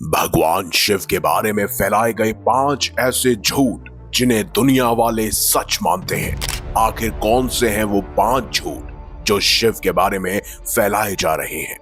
भगवान शिव के बारे में फैलाए गए 5 ऐसे झूठ जिन्हें दुनिया वाले सच मानते हैं। आखिर कौन से हैं वो 5 झूठ जो शिव के बारे में फैलाए जा रहे हैं?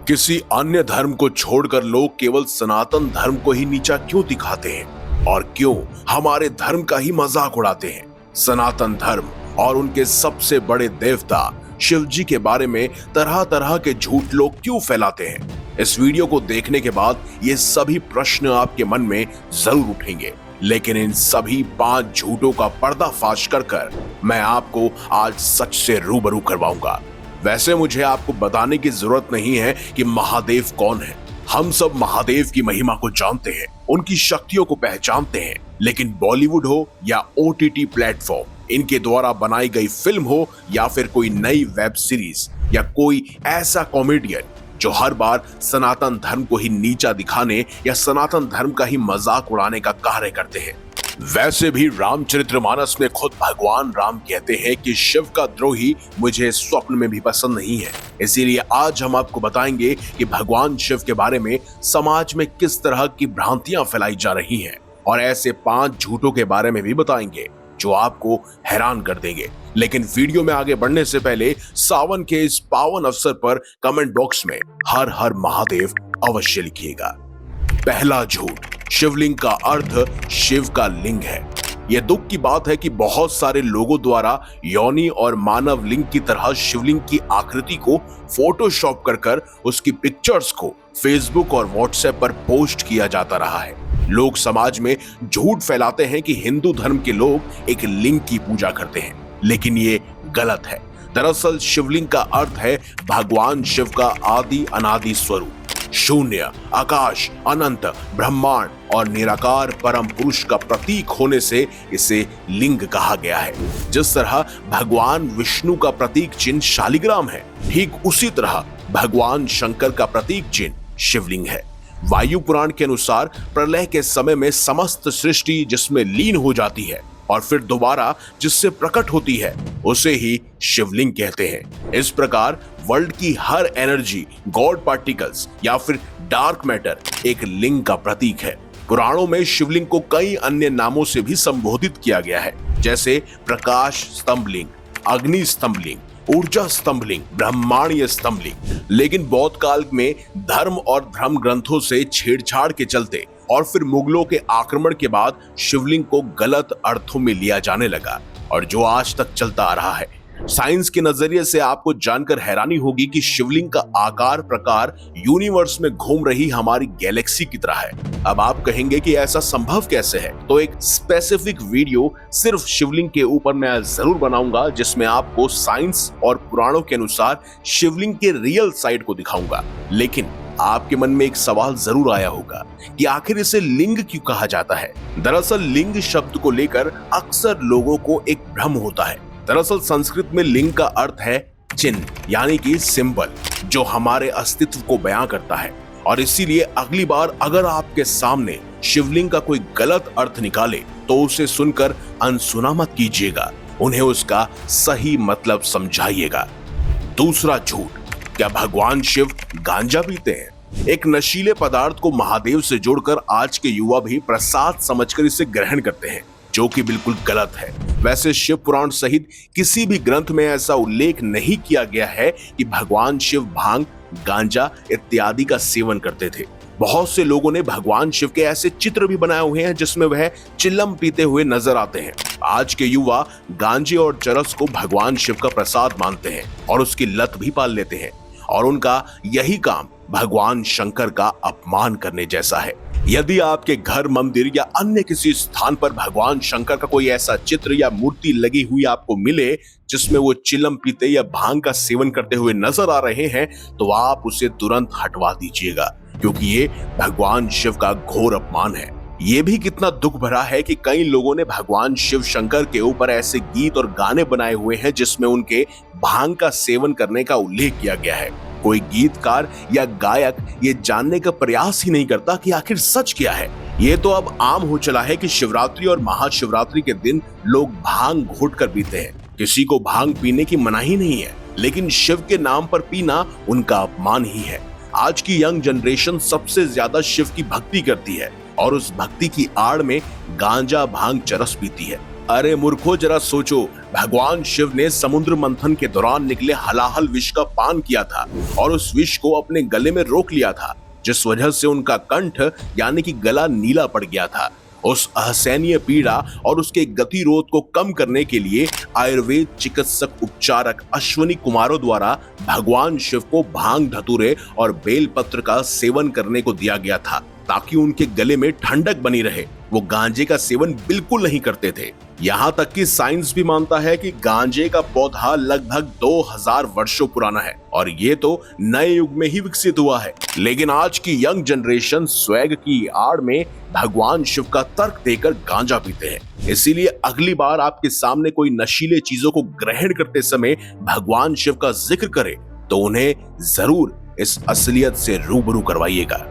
किसी अन्य धर्म को छोड़कर लोग केवल सनातन धर्म को ही नीचा क्यों दिखाते हैं और क्यों हमारे धर्म का ही मजाक उड़ाते हैं? सनातन धर्म और उनके सबसे बड़े देवता शिव जी के बारे में तरह तरह के झूठ लोग क्यों फैलाते हैं? इस वीडियो को देखने के बाद ये सभी प्रश्न आपके मन में जरूर उठेंगे, लेकिन इन सभी 5 झूठों का पर्दाफाश कर मैं आपको आज सच से रूबरू करवाऊंगा। वैसे मुझे आपको बताने की जरूरत नहीं है कि महादेव कौन है। हम सब महादेव की महिमा को जानते हैं, उनकी शक्तियों को पहचानते हैं, लेकिन बॉलीवुड हो या OTT प्लेटफॉर्म, इनके द्वारा बनाई गई फिल्म हो या फिर कोई नई वेब सीरीज या कोई ऐसा कॉमेडियन जो हर बार सनातन धर्म को ही नीचा दिखाने या सनातन धर्म का ही मजाक उड़ाने का कार्य करते हैं। वैसे भी रामचरितमानस में खुद भगवान राम कहते हैं कि शिव का द्रोही मुझे स्वप्न में भी पसंद नहीं है। इसीलिए आज हम आपको बताएंगे कि भगवान शिव के बारे में समाज में किस तरह की भ्रांतियां फैलाई जा रही हैं, और ऐसे 5 झूठों के बारे में भी बताएंगे जो आपको हैरान कर देंगे। लेकिन वीडियो में आगे बढ़ने से पहले सावन के इस पावन अवसर पर कमेंट बॉक्स में हर हर महादेव अवश्य लिखिएगा। पहला झूठ, शिवलिंग का अर्थ शिव का लिंग है। यह दुख की बात है कि बहुत सारे लोगों द्वारा योनि और मानव लिंग की तरह शिवलिंग की आकृति को फोटोशॉप कर उसकी पिक्चर्स को फेसबुक और व्हाट्सएप पर पोस्ट किया जाता रहा है। लोग समाज में झूठ फैलाते हैं कि हिंदू धर्म के लोग एक लिंग की पूजा करते हैं, लेकिन ये गलत है। दरअसल शिवलिंग का अर्थ है भगवान शिव का आदि अनादि स्वरूप। शून्य, आकाश, अनंत, ब्रह्मांड और निराकार परम पुरुष का प्रतीक होने से इसे लिंग कहा गया है। जिस तरह भगवान विष्णु का प्रतीक चिन्ह शालिग्राम है, ठीक उसी तरह भगवान शंकर का प्रतीक चिन्ह शिवलिंग है। वायु पुराण के अनुसार प्रलय के समय में समस्त सृष्टि जिसमें लीन हो जाती है और फिर दोबारा जिससे प्रकट होती है उसे ही शिवलिंग कहते हैं। इस प्रकार वर्ल्ड की हर एनर्जी, गॉड पार्टिकल्स या फिर डार्क मैटर एक लिंग का प्रतीक है। पुराणों में शिवलिंग को कई अन्य नामों से भी संबोधित किया गया है, जैसे प्रकाश स्तंभलिंग, अग्नि स्तंभलिंग, ऊर्जा स्तंभलिंग, ब्रह्मांडीय स्तंभलिंग। लेकिन बौद्ध काल में धर्म और धर्म ग्रंथों से छेड़छाड़ के चलते और फिर मुगलों के आक्रमण के बाद शिवलिंग को गलत अर्थों में लिया जाने लगा, और जो आज तक चलता आ रहा है। साइंस के नजरिए से आपको जानकर हैरानी होगी कि शिवलिंग का आकार प्रकार यूनिवर्स में घूम रही हमारी गैलेक्सी की तरह है। अब आप कहेंगे कि ऐसा संभव कैसे है, तो एक स्पेसिफिक वीडियो सिर्फ शिवलिंग के ऊपर मैं जरूर बनाऊंगा, जिसमें आपको साइंस और पुराणों के अनुसार शिवलिंग के रियल साइड को दिखाऊंगा। लेकिन आपके मन में एक सवाल जरूर आया होगा कि आखिर इसे लिंग क्यों कहा जाता है। दरअसल लिंग शब्द को लेकर अक्सर लोगों को एक भ्रम होता है। दरअसल संस्कृत में लिंग का अर्थ है चिन्ह, यानी कि सिंबल, जो हमारे अस्तित्व को बयां करता है। और इसीलिए अगली बार अगर आपके सामने शिवलिंग का कोई गलत अर्थ निकाले तो उसे सुनकर अनसुना मत कीजिएगा, उन्हें उसका सही मतलब समझाइएगा। दूसरा झूठ, क्या भगवान शिव गांजा पीते हैं? एक नशीले पदार्थ को महादेव से जोड़कर आज के युवा भी प्रसाद समझकर इसे ग्रहण करते हैं, जो कि बिल्कुल गलत है। वैसे शिव पुराण सहित किसी भी ग्रंथ में ऐसा उल्लेख नहीं किया गया है कि भगवान शिव भांग, गांजा इत्यादि का सेवन करते थे। बहुत से लोगों ने भगवान शिव के ऐसे चित्र भी बनाए हुए हैं जिसमें वह चिलम पीते हुए नजर आते हैं। आज के युवा गांजे और चरस को भगवान शिव का प्रसाद मानते हैं और उसकी लत भी पाल लेते हैं, और उनका यही काम भगवान शंकर का अपमान करने जैसा है। यदि आपके घर, मंदिर या अन्य किसी स्थान पर भगवान शंकर का कोई ऐसा चित्र या मूर्ति लगी हुई आपको मिले जिसमें वो चिलम पीते या भांग का सेवन करते हुए नजर आ रहे हैं, तो आप उसे तुरंत हटवा दीजिएगा, क्योंकि ये भगवान शिव का घोर अपमान है। ये भी कितना दुख भरा है कि कई लोगों ने भगवान शिव शंकर के ऊपर ऐसे गीत और गाने बनाए हुए हैं जिसमें उनके भांग का सेवन करने का उल्लेख किया गया है। कोई गीतकार या गायक ये जानने का प्रयास ही नहीं करता कि आखिर सच क्या है। ये तो अब आम हो चला है कि शिवरात्रि और महाशिवरात्रि के दिन लोग भांग घोट कर पीते हैं। किसी को भांग पीने की मनाही नहीं है, लेकिन शिव के नाम पर पीना उनका अपमान ही है। आज की यंग जनरेशन सबसे ज्यादा शिव की भक्ति करती है और उस भक्ति की आड़ में गांजा भांग चरस पीती है। अरे मूर्खो, जरा सोचो, भगवान शिव ने समुद्र मंथन के दौरान निकले हलाहल विष का पान किया था और उस विष को अपने गले में रोक लिया था, जिस वजह से उनका कंठ यानी कि गला नीला पड़ गया था। उस असहनीय पीड़ा और उसके गतिरोध को कम करने के लिए आयुर्वेद चिकित्सक उपचारक अश्विनी कुमारों द्वारा भगवान शिव को भांग, धतूरे और बेलपत्र का सेवन करने को दिया गया था ताकि उनके गले में ठंडक बनी रहे। वो गांजे का सेवन बिल्कुल नहीं करते थे। यहाँ तक कि साइंस भी मानता है कि गांजे का पौधा लगभग 2000 वर्षों पुराना है और ये तो नए युग में ही विकसित हुआ है। लेकिन आज की यंग जनरेशन स्वैग की आड़ में भगवान शिव का तर्क देकर गांजा पीते हैं। इसीलिए अगली बार आपके सामने कोई नशीले चीजों को ग्रहण करते समय भगवान शिव का जिक्र करे तो उन्हें जरूर इस असलियत से रूबरू करवाइएगा।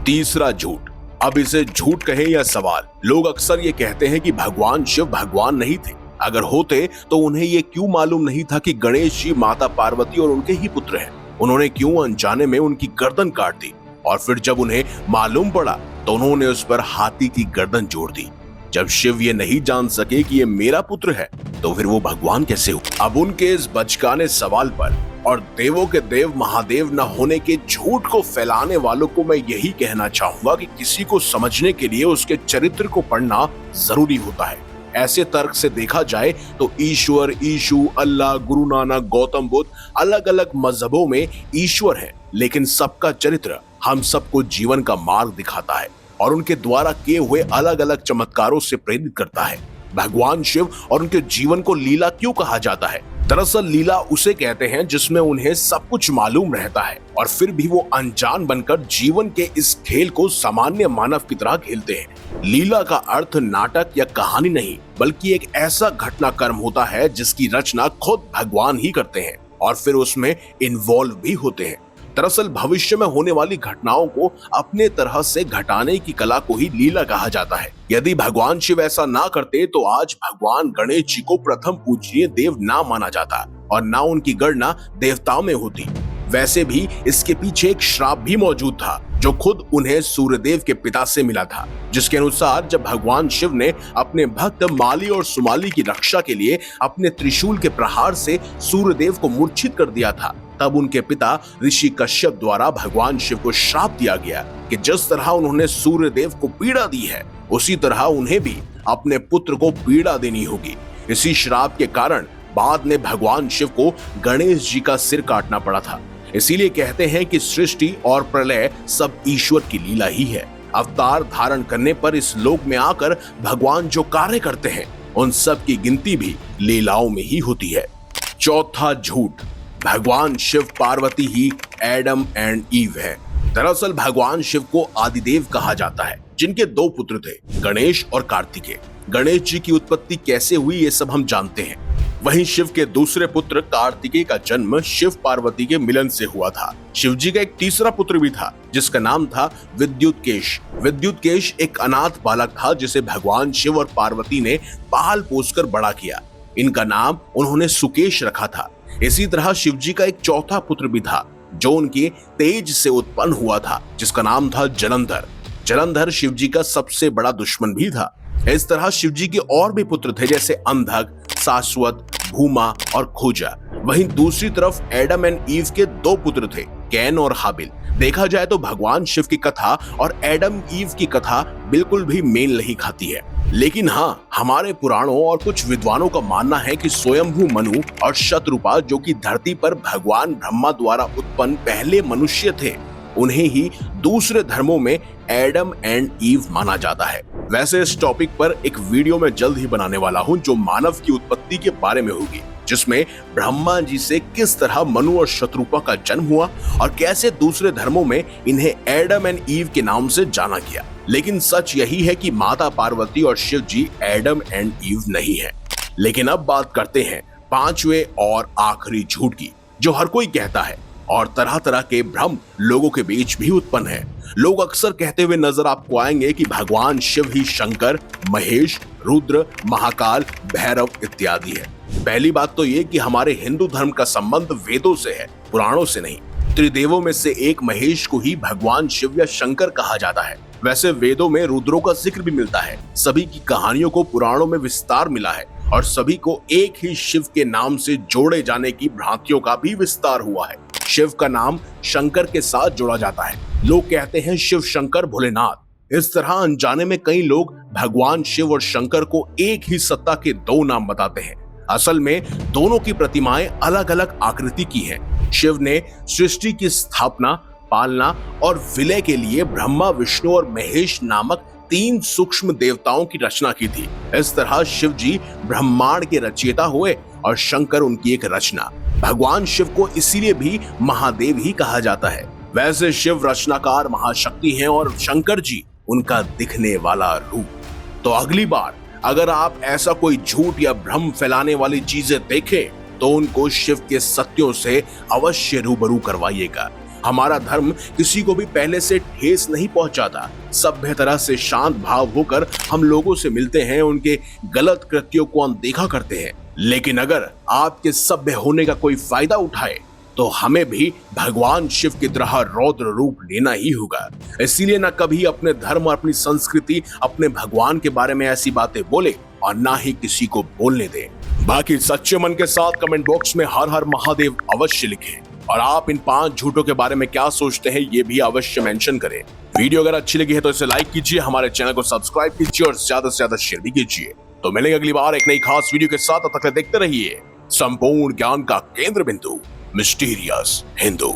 तीसरा झूठ। अब इसे झूठ कहें या सवाल, लोग अक्सर ये कहते हैं कि भगवान शिव भगवान नहीं थे। अगर होते तो उन्हें ये क्यों मालूम नहीं था कि गणेश जी माता पार्वती और उनके ही पुत्र हैं? उन्होंने क्यों अनजाने में उनकी गर्दन काट दी और फिर जब उन्हें मालूम पड़ा तो उन्होंने उस पर हाथी की गर्दन जोड़ दी? जब शिव ये नहीं जान सके कि ये मेरा पुत्र है तो फिर वो भगवान कैसे हुए? अब उनके इस बचकाने सवाल पर और देवों के देव महादेव न होने के झूठ को फैलाने वालों को मैं यही कहना चाहूंगा कि किसी को समझने के लिए उसके चरित्र को पढ़ना जरूरी होता है। ऐसे तर्क से देखा जाए तो ईश्वर, ईशु, अल्लाह, गुरु नानक, गौतम बुद्ध अलग अलग मजहबों में ईश्वर है, लेकिन सबका चरित्र हम सबको जीवन का मार्ग दिखाता है और उनके द्वारा किए हुए अलग अलग चमत्कारों से प्रेरित करता है। भगवान शिव और उनके जीवन को लीला क्यों कहा जाता है? दरअसल लीला उसे कहते हैं जिसमें उन्हें सब कुछ मालूम रहता है और फिर भी वो अनजान बनकर जीवन के इस खेल को सामान्य मानव की तरह खेलते हैं। लीला का अर्थ नाटक या कहानी नहीं, बल्कि एक ऐसा घटनाक्रम होता है जिसकी रचना खुद भगवान ही करते हैं और फिर उसमें इन्वॉल्व भी होते हैं। दरअसल भविष्य में होने वाली घटनाओं को अपने तरह से घटाने की कला को ही लीला कहा जाता है। यदि भगवान शिव ऐसा ना करते तो आज भगवान गणेश जी को प्रथम पूजनीय देव ना माना जाता और ना उनकी गणना देवताओं में होती। वैसे भी इसके पीछे एक श्राप भी मौजूद था जो खुद उन्हें सूर्यदेव के पिता से मिला था, जिसके अनुसार जब भगवान शिव ने अपने भक्त माली और सुमाली की रक्षा के लिए अपने त्रिशूल के प्रहार से सूर्यदेव को मूर्छित कर दिया था, तब उनके पिता ऋषि कश्यप द्वारा भगवान शिव को श्राप दिया गया कि जिस तरह उन्होंने सूर्यदेव को पीड़ा दी है उसी तरह उन्हें भी अपने पुत्र को पीड़ा देनी होगी। इसी श्राप के कारण बाद में भगवान शिव को गणेश जी का सिर काटना पड़ा था। इसीलिए कहते हैं कि सृष्टि और प्रलय सब ईश्वर की लीला ही है। अवतार धारण करने पर इस लोक में आकर भगवान जो कार्य करते हैं उन सब की गिनती भी लीलाओं में ही होती है। चौथा झूठ। भगवान शिव पार्वती ही एडम एंड ईव है। दरअसल भगवान शिव को आदिदेव कहा जाता है, जिनके दो पुत्र थे, गणेश और कार्तिकेय। गणेश जी की उत्पत्ति कैसे हुई ये सब हम जानते हैं। वहीं शिव के दूसरे पुत्र कार्तिकेय का जन्म शिव पार्वती के मिलन से हुआ था। शिव जी का एक तीसरा पुत्र भी था जिसका नाम था विद्युतकेश। विद्युतकेश एक अनाथ बालक था जिसे भगवान शिव और पार्वती ने पाल पोसकर बड़ा किया। इनका नाम उन्होंने सुकेश रखा था। इसी तरह शिव जी का एक चौथा पुत्र भी था जो उनके तेज से उत्पन्न हुआ था, जिसका नाम था जलंधर। जलंधर शिव जी का सबसे बड़ा दुश्मन भी था। इस तरह शिव जी के और भी पुत्र थे जैसे अंधक, शाश्वत, भूमा और खोजा। वहीं दूसरी तरफ एडम एंड ईव के दो पुत्र थे, कैन और हाबिल। देखा जाए तो भगवान शिव की कथा और एडम ईव की कथा बिल्कुल भी मेल नहीं खाती है। लेकिन हाँ, हमारे पुराणों और कुछ विद्वानों का मानना है कि स्वयंभू मनु और शतरूपा जो कि धरती पर भगवान ब्रह्मा द्वारा उत्पन्न पहले मनुष्य थे, उन्हें ही दूसरे धर्मों में एडम एंड ईव माना जाता है। वैसे इस टॉपिक पर एक वीडियो मैं जल्द ही बनाने वाला हूँ जो मानव की उत्पत्ति के बारे में होगी, जिसमें ब्रह्मा जी से किस तरह मनु और शतरूपा का जन्म हुआ और कैसे दूसरे धर्मों में इन्हें एडम एंड ईव के नाम से जाना गया। लेकिन सच यही है कि माता पार्वती और शिव जी एडम एंड ईव नहीं है। लेकिन अब बात करते हैं पांचवे और आखिरी झूठ की, जो हर कोई कहता है और तरह तरह के भ्रम लोगों के बीच भी उत्पन्न है। लोग अक्सर कहते हुए नजर आपको आएंगे कि भगवान शिव ही शंकर, महेश, रुद्र, महाकाल, भैरव इत्यादि है। पहली बात तो ये कि हमारे हिंदू धर्म का संबंध वेदों से है, पुराणों से नहीं। त्रिदेवों में से एक महेश को ही भगवान शिव या शंकर कहा जाता है। वैसे वेदों में रुद्रों का जिक्र भी मिलता है। सभी की कहानियों को पुराणों में विस्तार मिला है और सभी को एक ही शिव के नाम से जोड़े जाने की भ्रांतियों का भी विस्तार हुआ है। शिव का नाम शंकर के साथ जोड़ा जाता है। लोग कहते हैं शिव शंकर भोलेनाथ। इस तरह अनजाने में कई लोग भगवान शिव और शंकर को एक ही सत्ता के दो नाम बताते हैं। असल में दोनों की प्रतिमाएं अलग अलग आकृति की हैं। शिव ने सृष्टि की स्थापना, पालना और विलय के लिए ब्रह्मा, विष्णु और महेश नामक 3 सूक्ष्म देवताओं की रचना की थी। इस तरह शिव जी ब्रह्मांड के रचयिता हुए और शंकर उनकी एक रचना। भगवान शिव को इसीलिए भी महादेव ही कहा जाता है। वैसे शिव रचनाकार महाशक्ति हैं और शंकर जी उनका दिखने वाला रूप। तो अगली बार अगर आप ऐसा कोई झूठ या भ्रम फैलाने वाली चीजें देखें तो उनको शिव के सत्यों से अवश्य रूबरू करवाइएगा। हमारा धर्म किसी को भी पहले से ठेस नहीं पहुंचाता। सभ्य तरह से शांत भाव होकर हम लोगों से मिलते हैं, उनके गलत कृत्यों को अनदेखा करते हैं। लेकिन अगर आपके सभ्य होने का कोई फायदा उठाए तो हमें भी भगवान शिव की तरह रौद्र रूप लेना ही होगा। इसीलिए ना कभी अपने धर्म और अपनी संस्कृति, अपने भगवान के बारे में ऐसी बातें बोले और ना ही किसी को बोलने दें। बाकी सच्चे मन के साथ कमेंट बॉक्स में हर हर महादेव अवश्य लिखें और आप इन 5 झूठों के बारे में क्या सोचते हैं ये भी अवश्य मेंशन करें। वीडियो अगर अच्छी लगी है तो इसे लाइक कीजिए, हमारे चैनल को सब्सक्राइब कीजिए और ज्यादा से ज्यादा शेयर भी कीजिए। तो मिलेंगे अगली बार एक नई खास वीडियो के साथ। तब तक देखते रहिए संपूर्ण ज्ञान का केंद्र बिंदु मिस्टीरियस हिंदू।